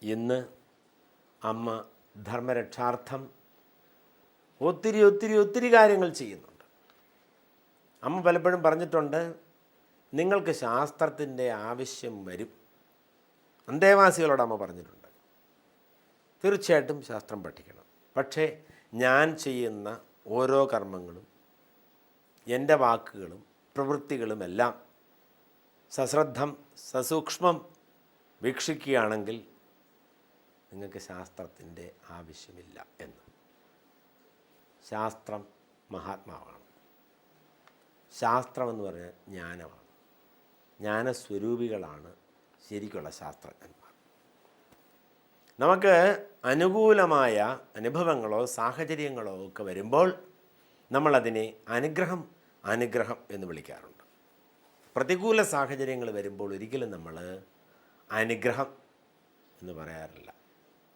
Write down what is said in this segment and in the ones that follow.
ഇന്ന് അമ്മ ധർമ്മരക്ഷാർത്ഥം ഒത്തിരി ഒത്തിരി ഒത്തിരി കാര്യങ്ങൾ ചെയ്യുന്നുണ്ട്. അമ്മ പലപ്പോഴും പറഞ്ഞിട്ടുണ്ട്, നിങ്ങൾക്ക് ശാസ്ത്രത്തിൻ്റെ ആവശ്യം വരും. അന്തേവാസികളോട് അമ്മ പറഞ്ഞിട്ടുണ്ട്, തീർച്ചയായിട്ടും ശാസ്ത്രം പഠിക്കണം. പക്ഷേ ഞാൻ ചെയ്യുന്ന ഓരോ കർമ്മങ്ങളും എൻ്റെ വാക്കുകളും പ്രവൃത്തികളുമെല്ലാം സശ്രദ്ധം സസൂക്ഷ്മം വീക്ഷിക്കുകയാണെങ്കിൽ നിങ്ങൾക്ക് ശാസ്ത്രത്തിൻ്റെ ആവശ്യമില്ല എന്ന്. ശാസ്ത്രം മഹാത്മാവാണ്. ശാസ്ത്രമെന്ന് പറഞ്ഞാൽ ജ്ഞാനമാണ്. ജ്ഞാനസ്വരൂപികളാണ് ശരിക്കുള്ള ശാസ്ത്രജ്ഞന്മാർ. നമുക്ക് അനുകൂലമായ അനുഭവങ്ങളോ സാഹചര്യങ്ങളോ ഒക്കെ വരുമ്പോൾ നമ്മളതിനെ അനുഗ്രഹം എന്ന് വിളിക്കാറുണ്ട്. പ്രതികൂല സാഹചര്യങ്ങൾ വരുമ്പോൾ ഒരിക്കലും നമ്മൾ അനുഗ്രഹം എന്ന് പറയാറില്ല.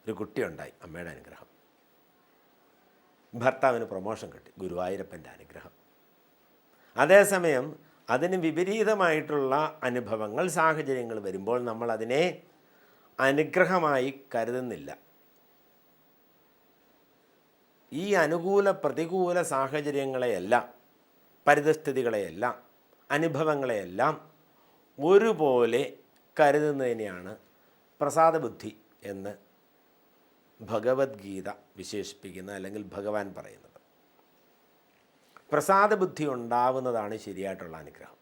ഒരു കുട്ടിയുണ്ടായി, അമ്മയുടെ അനുഗ്രഹം. ഭർത്താവിന് പ്രൊമോഷൻ കിട്ടി, ഗുരുവായൂരപ്പൻ്റെ അനുഗ്രഹം. അതേസമയം അതിന് വിപരീതമായിട്ടുള്ള അനുഭവങ്ങൾ സാഹചര്യങ്ങൾ വരുമ്പോൾ നമ്മളതിനെ അനുഗ്രഹമായി കരുതുന്നില്ല. ഈ അനുകൂല പ്രതികൂല സാഹചര്യങ്ങളെയെല്ലാം പരിതസ്ഥിതികളെയെല്ലാം അനുഭവങ്ങളെയെല്ലാം ഒരുപോലെ കരുതുന്നതിനെയാണ് പ്രസാദബുദ്ധി എന്ന് ഭഗവത്ഗീത വിശേഷിപ്പിക്കുന്ന, അല്ലെങ്കിൽ ഭഗവാൻ പറയുന്നത്. പ്രസാദബുദ്ധി ഉണ്ടാവുന്നതാണ് ശരിയായിട്ടുള്ള അനുഗ്രഹം.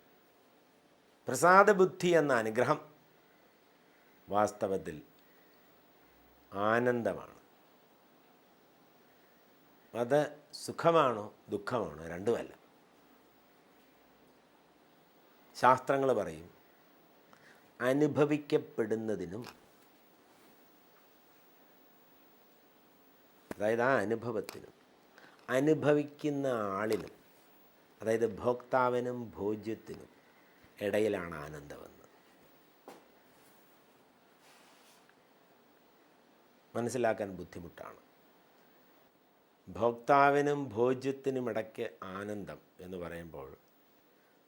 പ്രസാദബുദ്ധി എന്ന അനുഗ്രഹം വാസ്തവത്തിൽ ആനന്ദമാണ്. അത് സുഖമാണോ ദുഃഖമാണോ രണ്ടുമല്ല. ശാസ്ത്രങ്ങൾ പറയും, അനുഭവിക്കപ്പെടുന്നതിനും, അതായത് ആ അനുഭവത്തിനും അനുഭവിക്കുന്ന ആളിനും, അതായത് ഭോക്താവിനും ഭോജ്യത്തിനും ഇടയിലാണ് ആനന്ദമെന്ന്. മനസ്സിലാക്കാൻ ബുദ്ധിമുട്ടാണ്. ഭോക്താവിനും ഭോജ്യത്തിനും ഇടയ്ക്ക് ആനന്ദം എന്ന് പറയുമ്പോൾ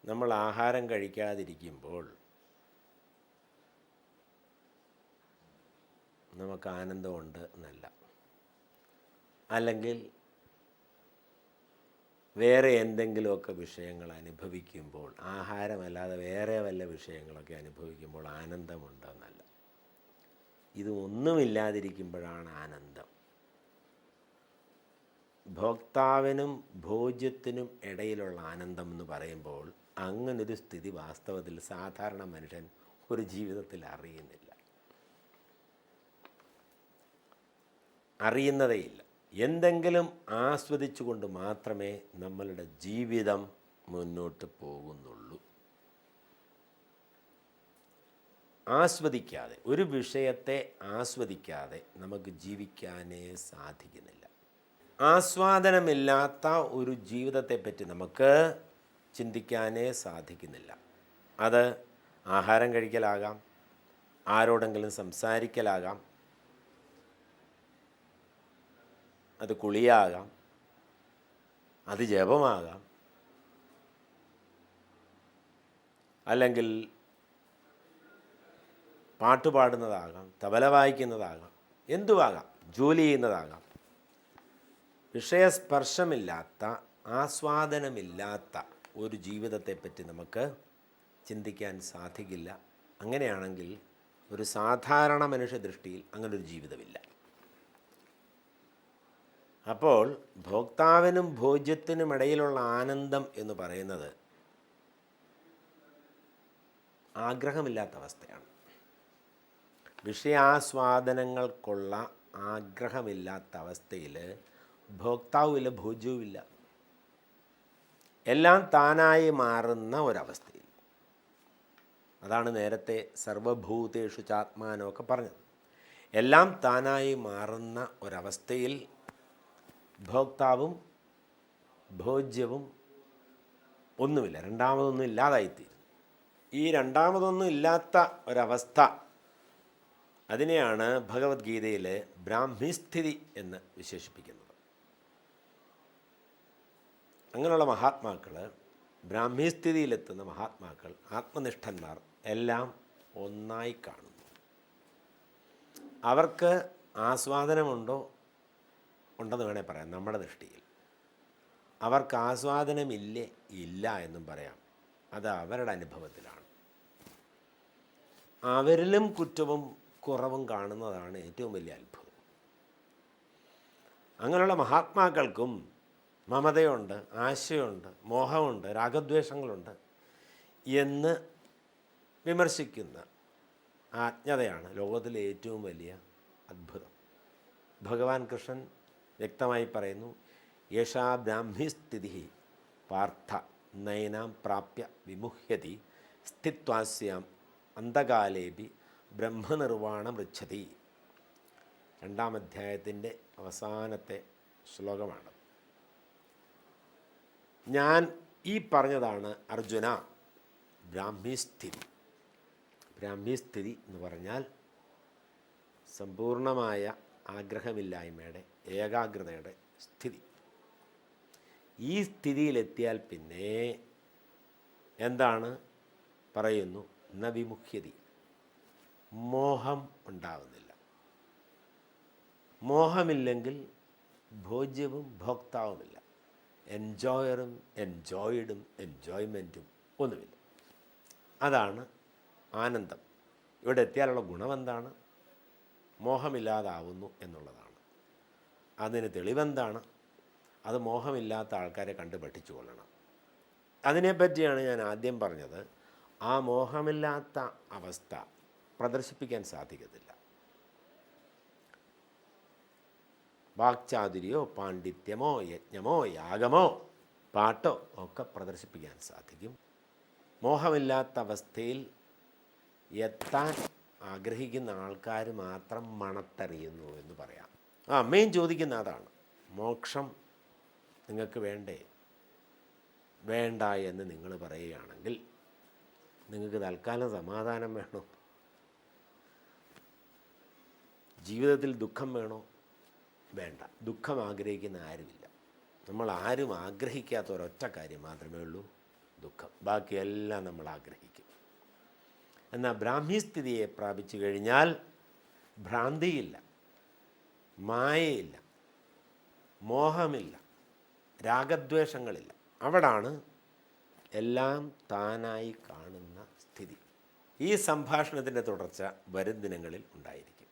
നമ്മൾ ആഹാരം കഴിക്കാതിരിക്കുമ്പോൾ നമുക്ക് ആനന്ദമുണ്ട് എന്നല്ല. അല്ലെങ്കിൽ വേറെ എന്തെങ്കിലുമൊക്കെ വിഷയങ്ങൾ അനുഭവിക്കുമ്പോൾ, ആഹാരമല്ലാതെ വേറെ വല്ല വിഷയങ്ങളൊക്കെ അനുഭവിക്കുമ്പോൾ ആനന്ദമുണ്ടെന്നല്ല. ഇതൊന്നുമില്ലാതിരിക്കുമ്പോഴാണ് ആനന്ദം. ഭോക്താവിനും ഭോജ്യത്തിനും ഇടയിലുള്ള ആനന്ദം എന്ന് പറയുമ്പോൾ അങ്ങനൊരു സ്ഥിതി വാസ്തവത്തിൽ സാധാരണ മനുഷ്യൻ ഒരു ജീവിതത്തിൽ അറിയുന്നതേയില്ല. എന്തെങ്കിലും ആസ്വദിച്ചുകൊണ്ട് മാത്രമേ നമ്മളുടെ ജീവിതം മുന്നോട്ട് പോകുന്നുള്ളൂ. ആസ്വദിക്കാതെ, ഒരു വിഷയത്തെ ആസ്വദിക്കാതെ നമുക്ക് ജീവിക്കാനേ സാധിക്കുന്നില്ല. ആസ്വാദനമില്ലാത്ത ഒരു ജീവിതത്തെപ്പറ്റി നമുക്ക് ചിന്തിക്കാനേ സാധിക്കുന്നില്ല. അത് ആഹാരം കഴിക്കലാകാം, ആരോടെങ്കിലും സംസാരിക്കലാകാം, അത് കുളിയാകാം, അത് ജപമാകാം, അല്ലെങ്കിൽ പാട്ടുപാടുന്നതാകാം, തബല വായിക്കുന്നതാകാം, എന്തുവാകാം, ജോലി ചെയ്യുന്നതാകാം. വിഷയസ്പർശമില്ലാത്ത, ആസ്വാദനമില്ലാത്ത ഒരു ജീവിതത്തെപ്പറ്റി നമുക്ക് ചിന്തിക്കാൻ സാധിക്കില്ല. അങ്ങനെയാണെങ്കിൽ ഒരു സാധാരണ മനുഷ്യ ദൃഷ്ടിയിൽ അങ്ങനൊരു ജീവിതമില്ല. അപ്പോൾ ഭോക്താവിനും ഭോജ്യത്തിനും ഇടയിലുള്ള ആനന്ദം എന്ന് പറയുന്നത് ആഗ്രഹമില്ലാത്ത അവസ്ഥയാണ്. വിഷയാസ്വാദനങ്ങൾക്കുള്ള ആഗ്രഹമില്ലാത്ത അവസ്ഥയിൽ ഭോക്താവുമില്ല, ഭോജ്യവുമില്ല. എല്ലാം താനായി മാറുന്ന ഒരവസ്ഥയിൽ. അതാണ് നേരത്തെ സർവഭൂതേഷു ചാത്മാനമൊക്കെ പറഞ്ഞത്. എല്ലാം താനായി മാറുന്ന ഒരവസ്ഥയിൽ ഭോക്താവും ഭോജ്യവും ഒന്നുമില്ല, രണ്ടാമതൊന്നും ഇല്ലാതായിത്തീരും. ഈ രണ്ടാമതൊന്നും ഇല്ലാത്ത ഒരവസ്ഥ, അതിനെയാണ് ഭഗവത്ഗീതയിൽ ബ്രാഹ്മിസ്ഥിതി എന്ന് വിശേഷിപ്പിക്കുന്നത്. അങ്ങനെയുള്ള മഹാത്മാക്കൾ, ബ്രാഹ്മിസ്ഥിതിയിലെത്തുന്ന മഹാത്മാക്കൾ, ആത്മനിഷ്ഠന്മാർ എല്ലാം ഒന്നായി കാണുന്നു. അവർക്ക് ആസ്വാദനമുണ്ടോ? ഉണ്ടെന്ന് വേണേൽ പറയാം. നമ്മുടെ ദൃഷ്ടിയിൽ അവർക്ക് ആസ്വാദനമില്ലേ? ഇല്ല എന്നും പറയാം. അത് അവരുടെ അനുഭവത്തിലാണ്. അവരിലും കുറ്റവും കുറവും കാണുന്നതാണ് ഏറ്റവും വലിയ അത്ഭുതം. അങ്ങനെയുള്ള മഹാത്മാക്കൾക്കും മമതയുണ്ട്, ആശയുണ്ട്, മോഹമുണ്ട്, രാഗദ്വേഷങ്ങളുണ്ട് എന്ന് വിമർശിക്കുന്ന ആജ്ഞതയാണ് ലോകത്തിലെ ഏറ്റവും വലിയ അത്ഭുതം. ഭഗവാൻ കൃഷ്ണൻ വ്യക്തമായി പറയുന്നു, യേഷാ ബ്രാഹ്മീസ്ഥിതി പാർത്ഥ നയനാം പ്രാപ്യ വിമുഹ്യതി സ്ഥിത്വാസ്യാം അന്തകാലേപി ബ്രഹ്മനിർവാണമൃച്ഛതി. 2-ാം അധ്യായത്തിൻ്റെ അവസാനത്തെ ശ്ലോകമാണ്. ഞാൻ ഈ പറഞ്ഞതാണ് അർജുന ബ്രാഹ്മീസ്ഥിതി. ബ്രാഹ്മീസ്ഥിതി എന്ന് പറഞ്ഞാൽ സമ്പൂർണമായ ആഗ്രഹമില്ലായ്മയുടെ, ഏകാഗ്രതയുടെ സ്ഥിതി. ഈ സ്ഥിതിയിലെത്തിയാൽ പിന്നെ എന്താണ് പറയുന്നു? ന വിമുഖ്യതി, മോഹം ഉണ്ടാവുന്നില്ല. മോഹമില്ലെങ്കിൽ ഭോജ്യവും ഭോക്താവുമില്ല, എൻജോയറും എൻജോയ്ഡും എൻജോയ്മെൻറ്റും ഒന്നുമില്ല. അതാണ് ആനന്ദം. ഇവിടെ എത്തിയാലുള്ള ഗുണമെന്താണ്? മോഹമില്ലാതാവുന്നു എന്നുള്ളതാണ്. അതിന് തെളിവെന്താണ്? അത് മോഹമില്ലാത്ത ആൾക്കാരെ കണ്ട് പഠിച്ചു കൊള്ളണം. അതിനെപ്പറ്റിയാണ് ഞാൻ ആദ്യം പറഞ്ഞത്. ആ മോഹമില്ലാത്ത അവസ്ഥ പ്രദർശിപ്പിക്കാൻ സാധിക്കത്തില്ല. വാക്ചാതുര്യോ പാണ്ഡിത്യമോ യജ്ഞമോ യാഗമോ പാട്ടോ ഒക്കെ പ്രദർശിപ്പിക്കാൻ സാധിക്കും. മോഹമില്ലാത്ത അവസ്ഥയിൽ എത്താൻ ആഗ്രഹിക്കുന്ന ആൾക്കാർ മാത്രം മണത്തറിയുന്നു എന്ന് പറയാം. അമ്മയും ചോദിക്കുന്ന അതാണ്, മോക്ഷം നിങ്ങൾക്ക് വേണ്ടേ? വേണ്ട എന്ന് നിങ്ങൾ പറയുകയാണെങ്കിൽ നിങ്ങൾക്ക് തൽക്കാലം സമാധാനം വേണോ? ജീവിതത്തിൽ ദുഃഖം വേണോ? വേണ്ട. ദുഃഖം ആഗ്രഹിക്കുന്ന ആരുമില്ല. നമ്മൾ ആരും ആഗ്രഹിക്കാത്ത ഒരൊറ്റ കാര്യം മാത്രമേ ഉള്ളൂ, ദുഃഖം. ബാക്കിയെല്ലാം നമ്മൾ ആഗ്രഹിക്കും. എന്നാൽ ബ്രാഹ്മീസ്ഥിതിയെ പ്രാപിച്ചു കഴിഞ്ഞാൽ ഭ്രാന്തിയില്ല, മായയില്ല, മോഹമില്ല, രാഗദ്വേഷങ്ങളില്ല. അവിടാണ് എല്ലാം താനായി കാണുന്ന സ്ഥിതി. ഈ സംഭാഷണത്തിൻ്റെ തുടർച്ച വരും ദിനങ്ങളിൽ ഉണ്ടായിരിക്കും.